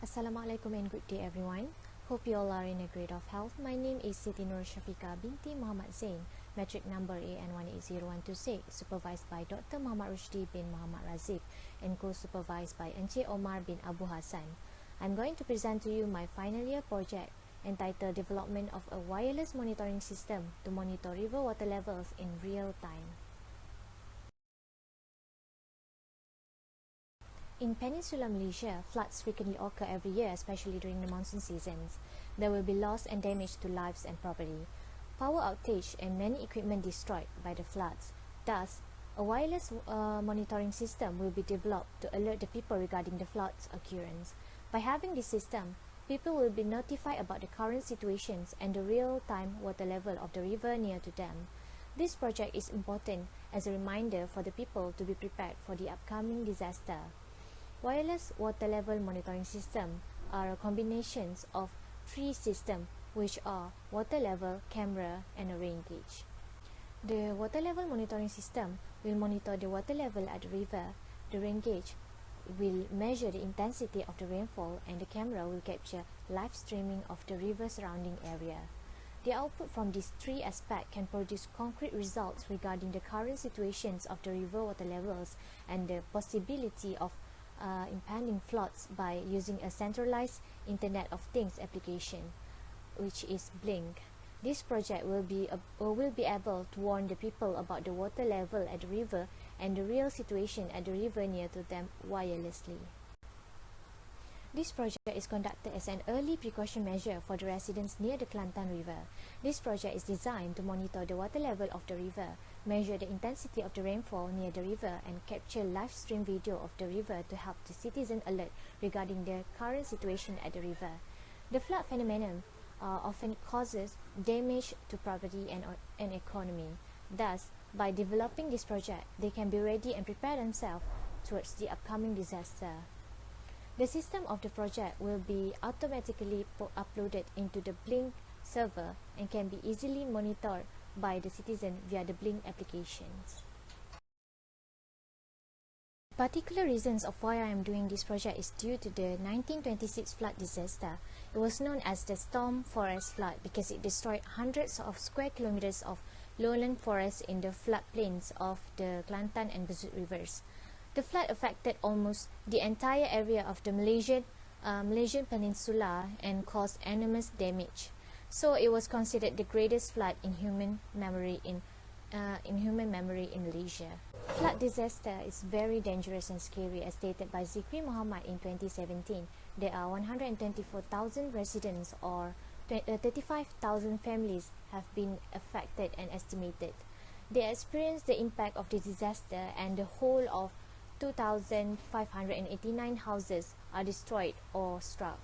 Assalamualaikum and good day everyone. Hope you all are in a great of health. My name is Siti Norshafika Binti Muhammad Zain, metric number AN180126, supervised by Dr. Muhammad Rushdi bin Muhammad Razif and co-supervised by Encik Omar bin Abu Hassan. I'm going to present to you my final year project entitled Development of a Wireless Monitoring System to Monitor River Water Levels in Real Time. In Peninsular Malaysia, floods frequently occur every year, especially during the monsoon seasons. There will be loss and damage to lives and property, power outage, and many equipment destroyed by the floods. Thus, a wireless monitoring system will be developed to alert the people regarding the flood's occurrence. By having this system, people will be notified about the current situations and the real-time water level of the river near to them. This project is important as a reminder for the people to be prepared for the upcoming disaster. Wireless water level monitoring systems are combinations of three systems, which are water level, camera, and a rain gauge. The water level monitoring system will monitor the water level at the river. The rain gauge will measure the intensity of the rainfall, and the camera will capture live streaming of the river surrounding area. The output from these three aspects can produce concrete results regarding the current situations of the river water levels and the possibility of impending floods by using a centralized Internet of Things application, which is Blink. This project will be able to warn the people about the water level at the river and the real situation at the river near to them wirelessly. This project is conducted as an early precaution measure for the residents near the Kelantan River. This project is designed to monitor the water level of the river, measure the intensity of the rainfall near the river, and capture live stream video of the river to help the citizen alert regarding the current situation at the river. The flood phenomenon often causes damage to property and economy. Thus, by developing this project, they can be ready and prepare themselves towards the upcoming disaster. The system of the project will be automatically uploaded into the Blink server and can be easily monitored by the citizen via the Blink applications. Particular reasons of why I am doing this project is due to the 1926 flood disaster. It was known as the Storm Forest Flood because it destroyed hundreds of square kilometers of lowland forest in the floodplains of the Kelantan and Besut rivers. The flood affected almost the entire area of the Malaysian peninsula and caused enormous damage. So it was considered the greatest flood in human memory in Malaysia. Flood disaster is very dangerous and scary, as stated by Zikri Muhammad in 2017. There are 124,000 residents or 35,000 families have been affected and estimated. They experienced the impact of the disaster, and the whole of 2,589 houses are destroyed or struck.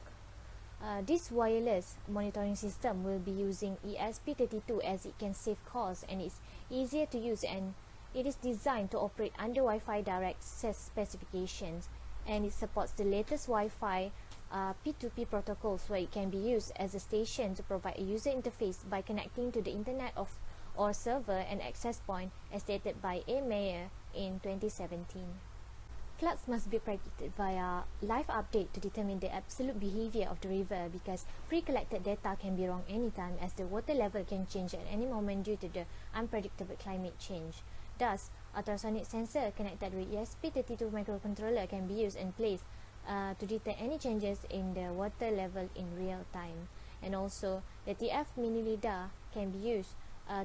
This wireless monitoring system will be using ESP32 as it can save costs and is easier to use, and it is designed to operate under Wi-Fi direct specifications, and it supports the latest Wi-Fi P2P protocols, where it can be used as a station to provide a user interface by connecting to the internet or server and access point, as stated by A. Mayer in 2017. Floods must be predicted via live update to determine the absolute behavior of the river, because pre-collected data can be wrong anytime, as the water level can change at any moment due to the unpredictable climate change. Thus, ultrasonic sensor connected with ESP32 microcontroller can be used and placed to detect any changes in the water level in real time. And also, the TF mini lidar can be used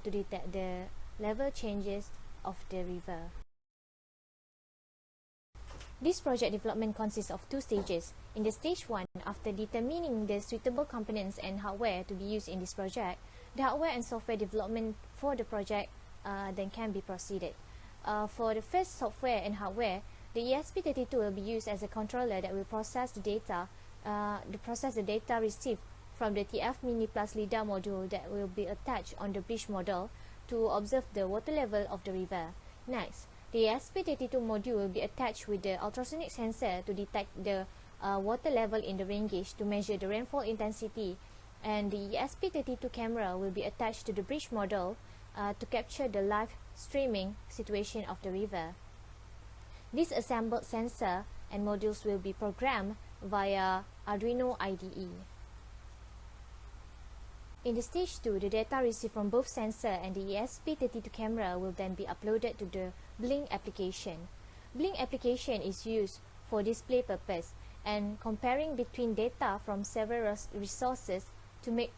to detect the level changes of the river. This project development consists of two stages. In the stage 1, after determining the suitable components and hardware to be used in this project, the hardware and software development for the project then can be proceeded. For the first software and hardware, the ESP32 will be used as a controller that will process the data received from the TF Mini Plus LiDAR module that will be attached on the bridge model to observe the water level of the river. Next, the ESP32 module will be attached with the ultrasonic sensor to detect the water level in the rain gauge to measure the rainfall intensity, and the ESP32 camera will be attached to the bridge model to capture the live streaming situation of the river. This assembled sensor and modules will be programmed via Arduino IDE. In the stage 2, the data received from both sensor and the ESP32 camera will then be uploaded to the Blink application. Blink application is used for display purpose and comparing between data from several resources to make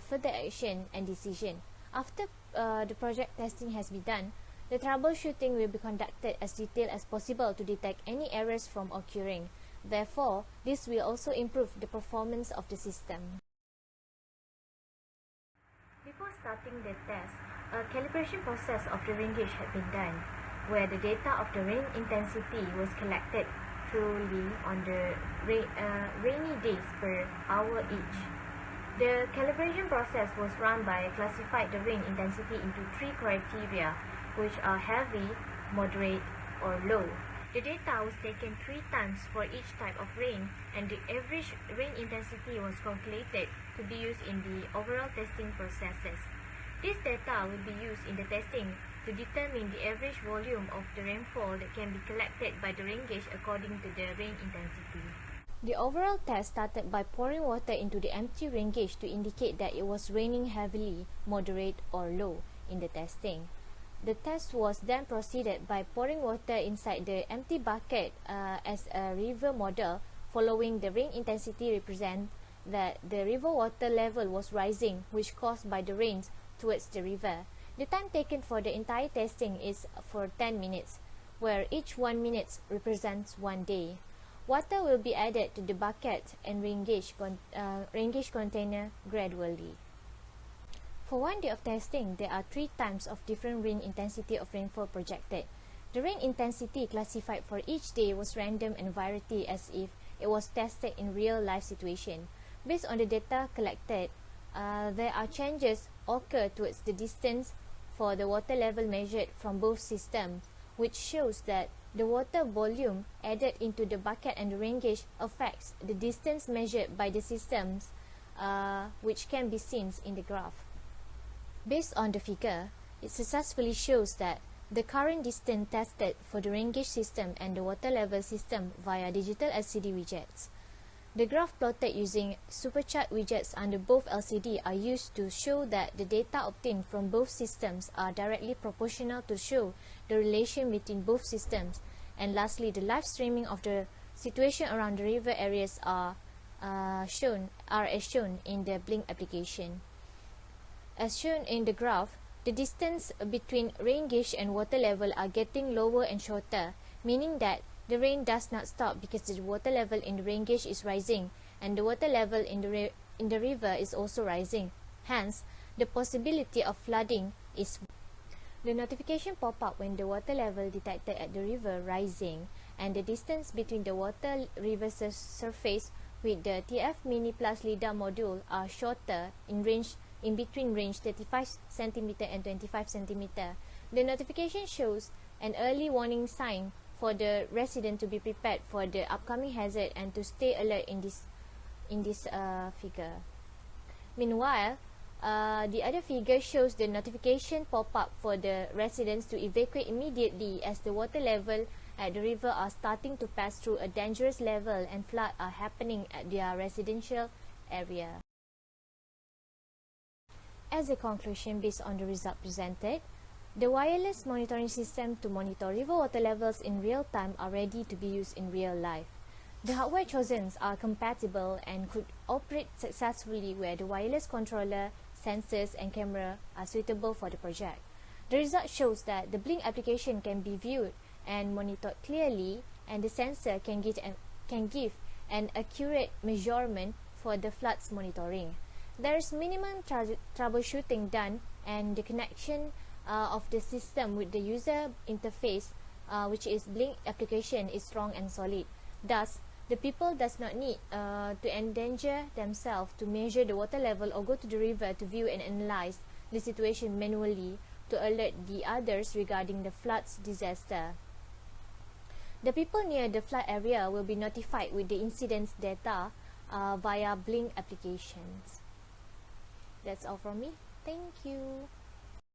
further action and decision. After the project testing has been done, the troubleshooting will be conducted as detailed as possible to detect any errors from occurring. Therefore, this will also improve the performance of the system. Before starting the test, a calibration process of the rain gauge had been done, where the data of the rain intensity was collected thoroughly on the rainy days per hour each. The calibration process was run by classified the rain intensity into 3 criteria, which are heavy, moderate, or low. The data was taken 3 times for each type of rain, and the average rain intensity was calculated to be used in the overall testing processes. This data will be used in the testing to determine the average volume of the rainfall that can be collected by the rain gauge according to the rain intensity. The overall test started by pouring water into the empty rain gauge to indicate that it was raining heavily, moderate, or low in the testing. The test was then proceeded by pouring water inside the empty bucket as a river model. Following the rain intensity represent that the river water level was rising, which caused by the rains towards the river. The time taken for the entire testing is for 10 minutes, where each 1 minute represents 1 day. Water will be added to the bucket and rain gauge container gradually. For 1 day of testing, there are 3 times of different rain intensity of rainfall projected. The rain intensity classified for each day was random and variety as if it was tested in real-life situation. Based on the data collected, there are changes occur towards the distance for the water level measured from both systems, which shows that the water volume added into the bucket and the rain gauge affects the distance measured by the systems, which can be seen in the graph. Based on the figure, it successfully shows that the current distance tested for the rain gauge system and the water level system via digital LCD widgets. The graph plotted using superchart widgets under both LCD are used to show that the data obtained from both systems are directly proportional to show the relation between both systems. And lastly, the live streaming of the situation around the river areas are as shown in the Blink application. As shown in the graph, the distance between rain gauge and water level are getting lower and shorter, meaning that the rain does not stop because the water level in the rain gauge is rising and the water level in the river is also rising. Hence, the possibility of flooding is. The notification pop up when the water level detected at the river rising and the distance between the water river surface with the TF Mini Plus LiDAR module are shorter in between range 35 cm and 25 cm. The notification shows an early warning sign for the resident to be prepared for the upcoming hazard and to stay alert in this figure. Meanwhile, the other figure shows the notification pop-up for the residents to evacuate immediately as the water level at the river are starting to pass through a dangerous level and flood are happening at their residential area. As a conclusion, based on the result presented, the wireless monitoring system to monitor river water levels in real time are ready to be used in real life. The hardware chosen are compatible and could operate successfully where the wireless controller, sensors and camera are suitable for the project. The result shows that the Blink application can be viewed and monitored clearly, and the sensor can give an accurate measurement for the floods monitoring. There is minimum troubleshooting done, and the connection of the system with the user interface, which is Blink application, is strong and solid. Thus, the people does not need to endanger themselves to measure the water level or go to the river to view and analyze the situation manually to alert the others regarding the floods disaster. The people near the flood area will be notified with the incidents data via Blink applications. That's all from me. Thank you.